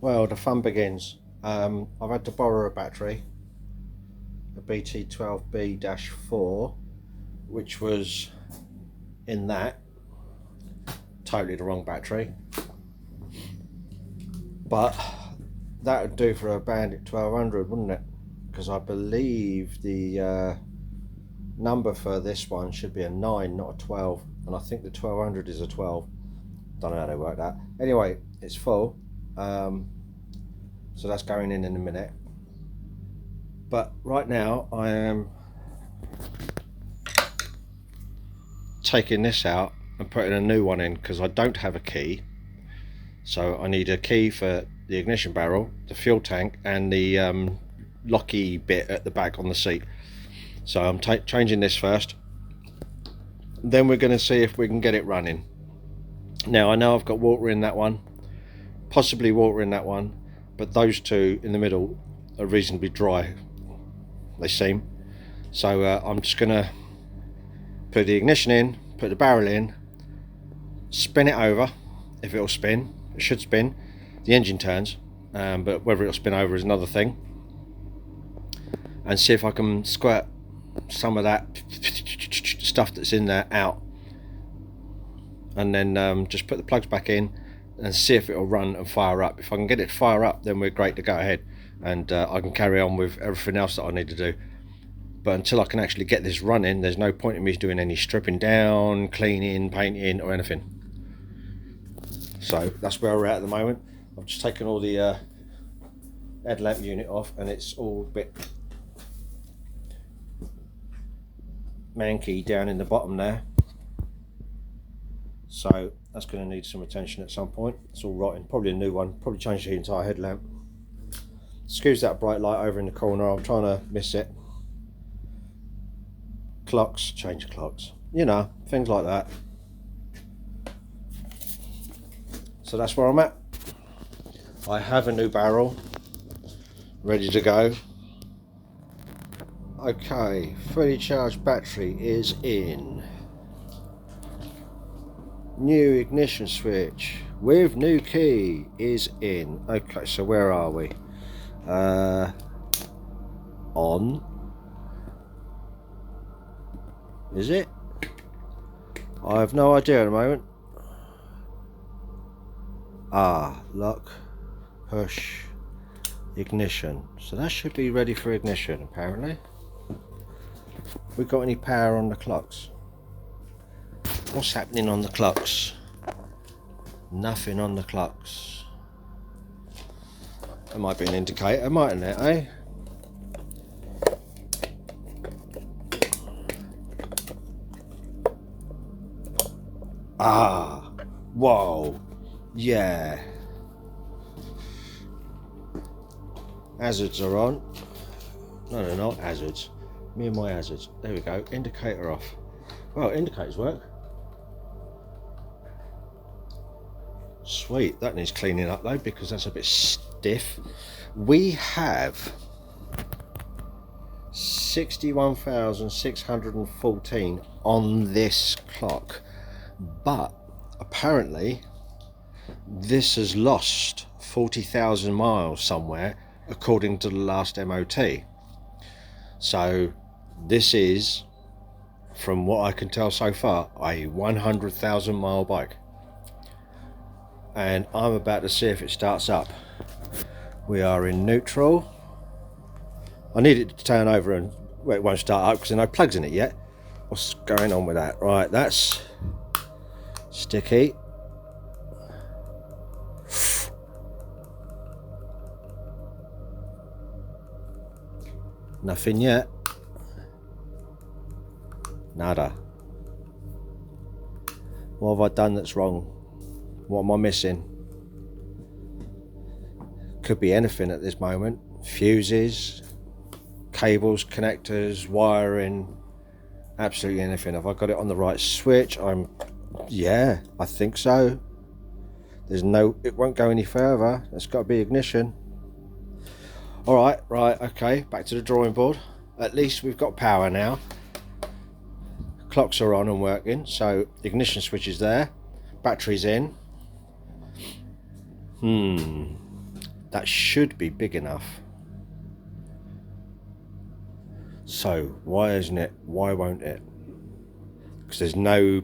Well, the fun begins. I've had to borrow a battery, a BT12B-4, which was in that, totally the wrong battery, but that would do for a Bandit 1200, wouldn't it? Because I believe the number for this one should be a 9, not a 12, and I think the 1200 is a 12. Don't know how they work that. Anyway, it's full, so that's going in a minute. But right now I am taking this out and putting a new one in because I don't have a key. So I need a key for the ignition barrel, the fuel tank, and the locky bit at the back on the seat. So I'm changing this first, then we're going to see if we can get it running. Now I know I've got water in that one, possibly water in that one, but those two in the middle are reasonably dry, they seem. So I'm just going to put the ignition in, put the barrel in, spin it over. If it'll spin, it should spin. The engine turns, but whether it'll spin over is another thing. And see if I can squirt some of that stuff that's in there out, and then just put the plugs back in and see if it'll run and fire up. If I can get it to fire up, then we're great to go ahead, and I can carry on with everything else that I need to do. But until I can actually get this running, there's no point in me doing any stripping down, cleaning, painting or anything. So that's where we're at the moment. I've just taken all the headlamp unit off, and it's all a bit manky down in the bottom there, so that's going to need some attention at some point. It's all rotten, probably a new one, probably change the entire headlamp. Excuse that bright light over in the corner, I'm trying to miss it. Clocks, change clocks, you know, things like that. So that's where I'm at. I have a new barrel ready to go. Okay, fully charged battery is in. New ignition switch with new key is in. Okay, so where are we? On. Is it? I have no idea at the moment. Lock, push, ignition. So that should be ready for ignition apparently. We got any power on the clocks? What's happening on the clocks? Nothing on the clocks. That might be an indicator, mightn't it, eh? Whoa, yeah. Hazards are on. No, they're not hazards. Me and my hazards. There we go. Indicator off. Well, indicators work. Sweet. That needs cleaning up though, because that's a bit stiff. We have 61,614 on this clock, but apparently this has lost 40,000 miles somewhere according to the last MOT. So this is, from what I can tell so far, a 100,000 mile bike, and I'm about to see if it starts up. We are in neutral. I need it to turn over, and well, it won't start up because there are no plugs in it yet. What's going on with that? Right, that's sticky. Nothing yet. Nada. What have I done that's wrong? What am I missing? Could be anything at this moment. Fuses, cables, connectors, wiring, absolutely anything. Have I got it on the right switch? Yeah, I think so. There's no, it won't go any further. It's got to be ignition. All right, okay, back to the drawing board. At least we've got power now. Clocks are on and working, so ignition switch is there, battery's in. that should be big enough. So why isn't it? Why won't it? Because there's no,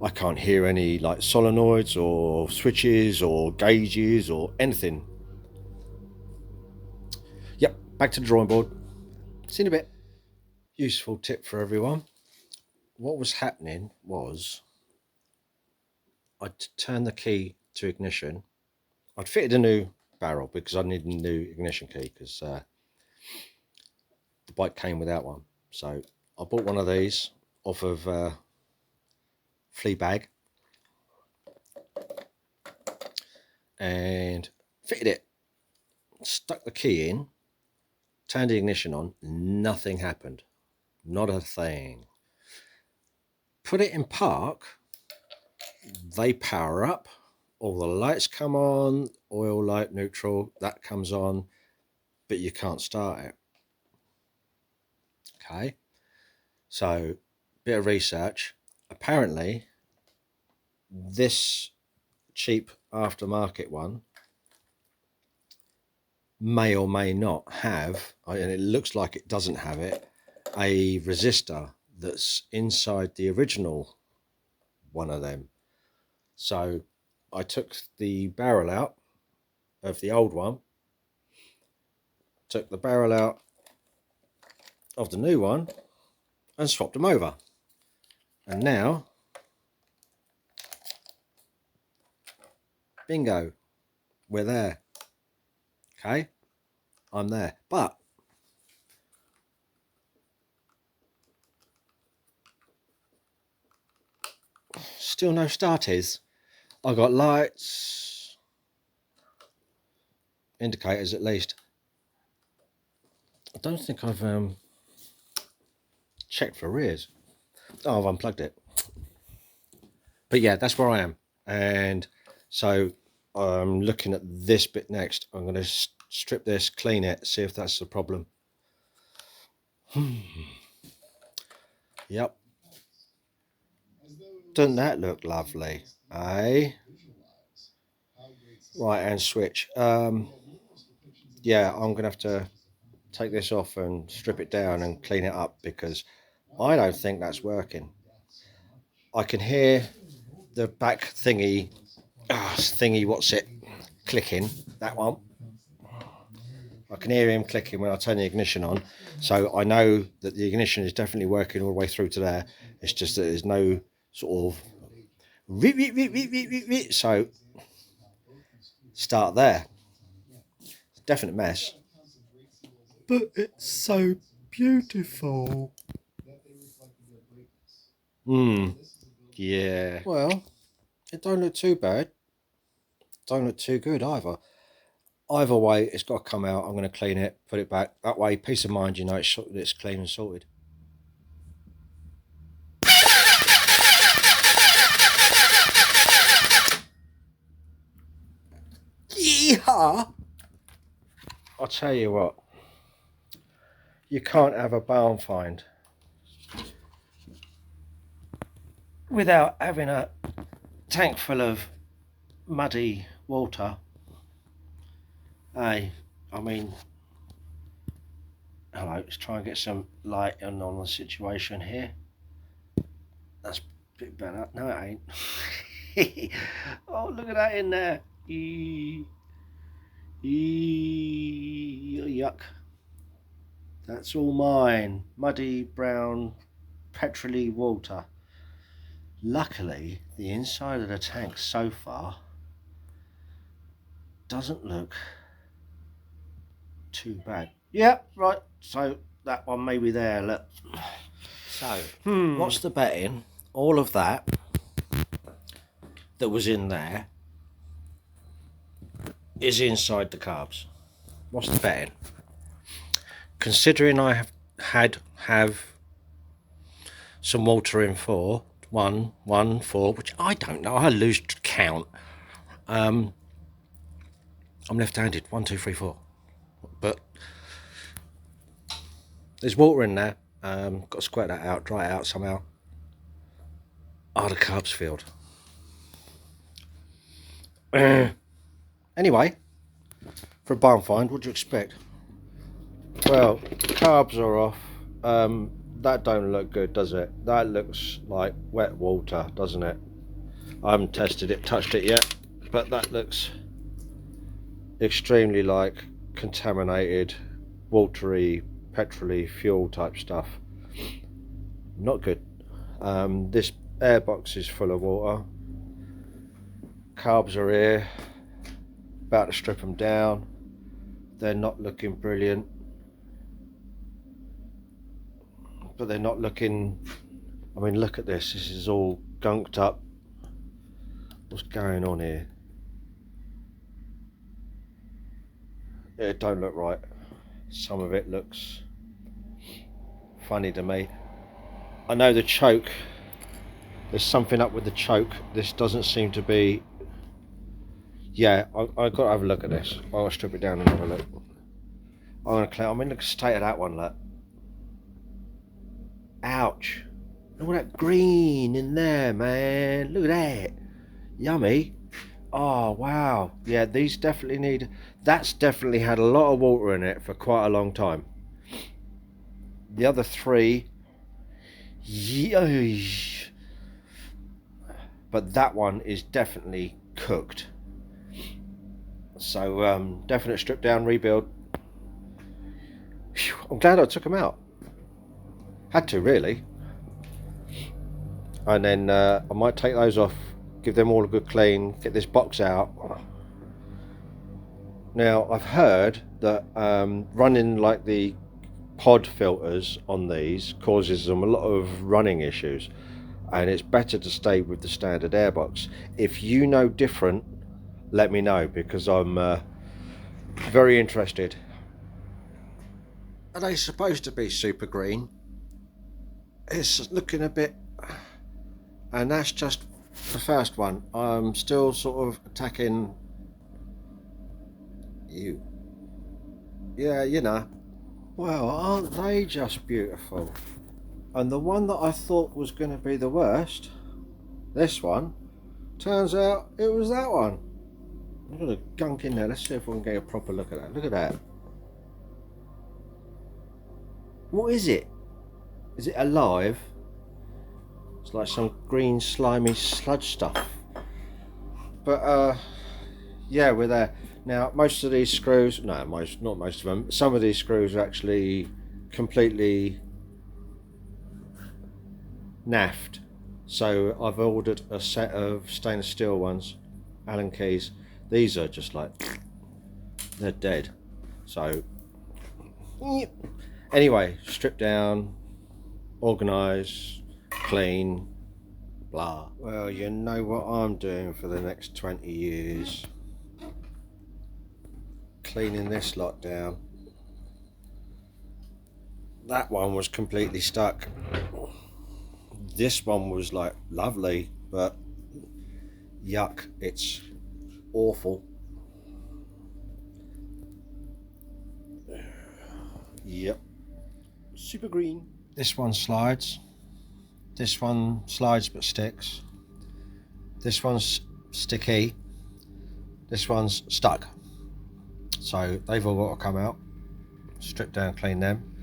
I can't hear any like solenoids or switches or gauges or anything. Yep, back to the drawing board. See you in a bit. Useful tip for everyone. What was happening was I'd turn the key to ignition. I'd fitted a new barrel because I needed a new ignition key because the bike came without one. So I bought one of these off of Fleabag and fitted it. Stuck the key in, turned the ignition on, nothing happened. Not a thing. Put it in park, they power up, all the lights come on, oil, light, neutral, that comes on, but you can't start it. Okay, so bit of research. Apparently, this cheap aftermarket one may or may not have, and it looks like it doesn't have it, a resistor that's inside the original one of them. So I took the barrel out of the old one, took the barrel out of the new one and swapped them over. And now, bingo, we're there. Okay, I'm there. But still no starters. I got lights, indicators at least. I don't think I've checked for rears. Oh, I've unplugged it. But yeah, that's where I am. And so I'm looking at this bit next. I'm going to strip this, clean it, see if that's the problem. Yep. Doesn't that look lovely? Eh? Right hand switch. Yeah, I'm going to have to take this off and strip it down and clean it up because I don't think that's working. I can hear the back thingy, what's it, clicking, that one. I can hear him clicking when I turn the ignition on. So I know that the ignition is definitely working all the way through to there. It's just that there's no sort of, so start there. It's a definite mess. But it's so beautiful. Yeah. Well, it don't look too bad. Don't look too good either. Either way, it's got to come out. I'm going to clean it, put it back. That way, peace of mind, you know it's clean and sorted. Yeehaw! I'll tell you what. You can't have a barn find without having a tank full of muddy water. Hey, I mean, hello, let's try and get some light on the situation here. That's a bit better. No, it ain't. Oh, look at that in there. Yuck. That's all mine. Muddy, brown, petrol-y water. Luckily, the inside of the tank so far doesn't look too bad. Yep, right. So that one may be there. Look. So, what's the betting? All of that was in there is inside the carbs. What's the betting? Considering I have some water in for 1, 4, which I don't know. I lose count. I'm left-handed. 1, 2, 3, 4. But there's water in there. Got to squirt that out, dry it out somehow. The carbs filled. Anyway, For a barn find, what do you expect? Well, carbs are off. That don't look good, does it? That looks like wet water, doesn't it? I haven't tested it, touched it yet, but that looks extremely like contaminated, watery, petrol-y fuel type stuff. Not good. This airbox is full of water. Carbs are here. About to strip them down. They're not looking brilliant. But they're not looking... I mean, look at this. This is all gunked up. What's going on here? It don't look right. Some of it looks funny to me. I know the choke, there's something up with the choke. This doesn't seem to be... Yeah, I've got to have a look at this. I'll strip it down and have a look. I'm in the state of that one, look. Ouch. Look at that green in there, man. Look at that. Yummy. Oh, wow. Yeah, these definitely need... That's definitely had a lot of water in it for quite a long time. The other three... Yeesh. But that one is definitely cooked. So, definite strip down, rebuild. Whew, I'm glad I took them out. Had to, really. And then I might take those off, give them all a good clean, get this box out. Now, I've heard that running like the pod filters on these causes them a lot of running issues, and it's better to stay with the standard airbox. If you know different, let me know, because I'm very interested. Are they supposed to be super green? It's looking a bit... And that's just the first one. I'm still sort of attacking you. Yeah, you know. Well, aren't they just beautiful? And the one that I thought was going to be the worst, this one, turns out it was that one. Look at the gunk in there. Let's see if we can get a proper look at that. Look at that. What is it? Is it alive? It's like some green slimy sludge stuff. But yeah, we're there. Now most of these screws, no, not most of them, some of these screws are actually completely naffed. So I've ordered a set of stainless steel ones, Allen keys. These are just like, they're dead. So anyway, strip down, organise, clean, blah. Well, you know what I'm doing for the next 20 years. Cleaning this lot down. That one was completely stuck. This one was like lovely, but yuck, it's awful. Yep. Super green. This one slides. This one slides but sticks. This one's sticky. This one's stuck. So they've all got to come out, strip down, clean them,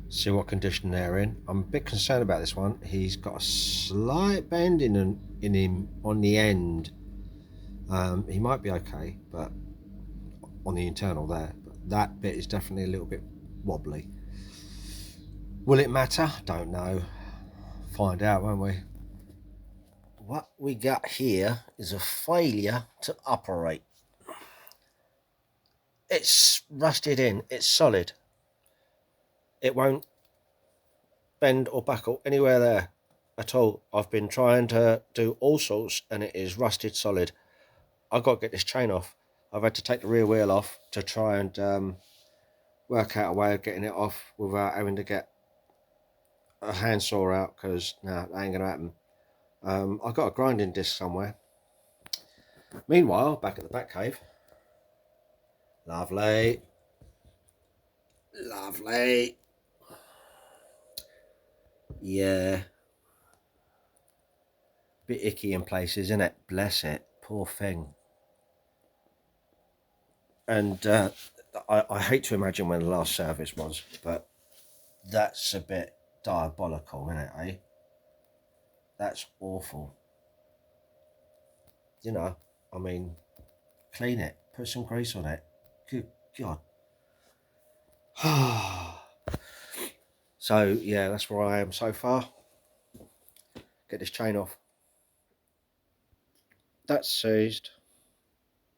see what condition they're in. I'm a bit concerned about this one. He's got a slight bend in him on the end. He might be okay, but on the internal there. But that bit is definitely a little bit wobbly. Will it matter? Don't know. Find out, won't we? What we got here is a failure to operate. It's rusted in, it's solid. It won't bend or buckle anywhere there at all. I've been trying to do all sorts and it is rusted solid. I've got to get this chain off. I've had to take the rear wheel off to try and work out a way of getting it off without having to get a handsaw out, because no, that ain't going to happen. I've got a grinding disc somewhere. Meanwhile, back at the back cave. Lovely. Lovely. Yeah. Bit icky in places, isn't it? Bless it. Poor thing. And I hate to imagine when the last service was, but that's a bit diabolical, isn't it, eh? That's awful. You know, I mean, clean it, put some grease on it. Good God. So, yeah, that's where I am so far. Get this chain off. That's seized.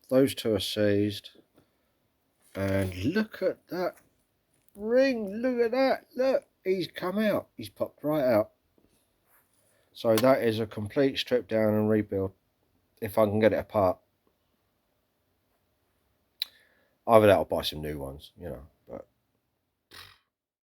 Those two are seized. And look at that ring. Look at that. Look, he's come out. He's popped right out. So that is a complete strip down and rebuild. If I can get it apart. Either that or buy some new ones, you know.